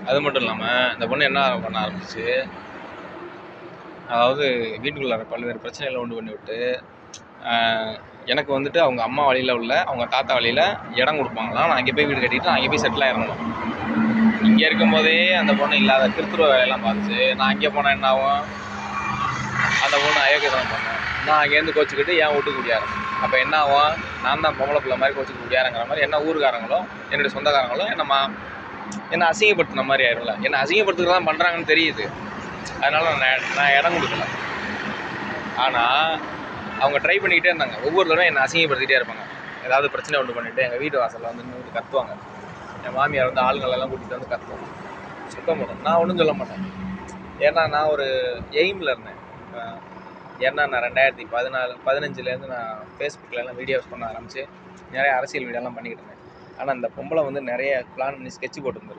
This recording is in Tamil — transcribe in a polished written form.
அது மட்டும் இல்லாமல் இந்த பொண்ணு என்ன பண்ண ஆரம்பிச்சு, அதாவது வீட்டுக்குள்ளார பல்வேறு பிரச்சனைகளை உண்டு பண்ணி விட்டு, எனக்கு வந்துட்டு அவங்க அம்மா வழியில் உள்ள அவங்க தாத்தா வழியில் இடம் கொடுப்பாங்களாம். நான் அங்கே போய் வீடு கட்டிட்டு நான் அங்கே போய் செட்டில் ஆயிடணும். இங்கே இருக்கும்போதே அந்த பொண்ணு இல்லாத கிறித்துவ வேலையெல்லாம் பார்த்துச்சு. நான் அங்கே போனால் என்ன ஆகும், அந்த பொண்ணு அயோக்கியதான் பண்ணேன். நான் அங்கேருந்து கோச்சிக்கிட்டு என் வீட்டுக்கு குடியாரணும். அப்போ என்ன ஆகும், நான் தான் பொம்பளை பிள்ளை மாதிரி கோச்சிட்டு குடியாரங்கிற மாதிரி என்ன ஊருக்காரங்களும் என்னுடைய சொந்தக்காரங்களும் என்னை அசிங்கப்படுத்தின மாதிரி ஆயிடும்ல. என்னை அசிங்கப்படுத்துக்கு தான் பண்ணுறாங்கன்னு தெரியுது. அதனால் நான் இடம் கொடுக்கல. ஆனால் அவங்க ட்ரை பண்ணிக்கிட்டே இருந்தாங்க. ஒவ்வொரு தடவை என்னை அசிங்கப்படுத்திகிட்டே இருப்பாங்க. ஏதாவது பிரச்சனை உண்டு பண்ணிவிட்டு எங்கள் வீட்டு வாசலில் வந்து கத்துவாங்க. என் மாமியார் வந்து ஆளுங்களெல்லாம் கூட்டிகிட்டு வந்து கத்துவாங்க. சுத்தம் போடும். நான் ஒன்றும் சொல்ல மாட்டேன். ஏன்னா நான் ஒரு எய்மில் இருந்தேன். ஏன்னா நான் 2015 நான் ஃபேஸ்புக்கிலலாம் வீடியோஸ் பண்ண ஆரம்பித்து நிறைய அரசியல் வீடியோலாம் பண்ணிக்கிட்டு இருந்தேன். ஆனால் இந்த பொம்பளை வந்து நிறைய பிளான் பண்ணி ஸ்கெட்ச் போட்டுருந்துருக்கு.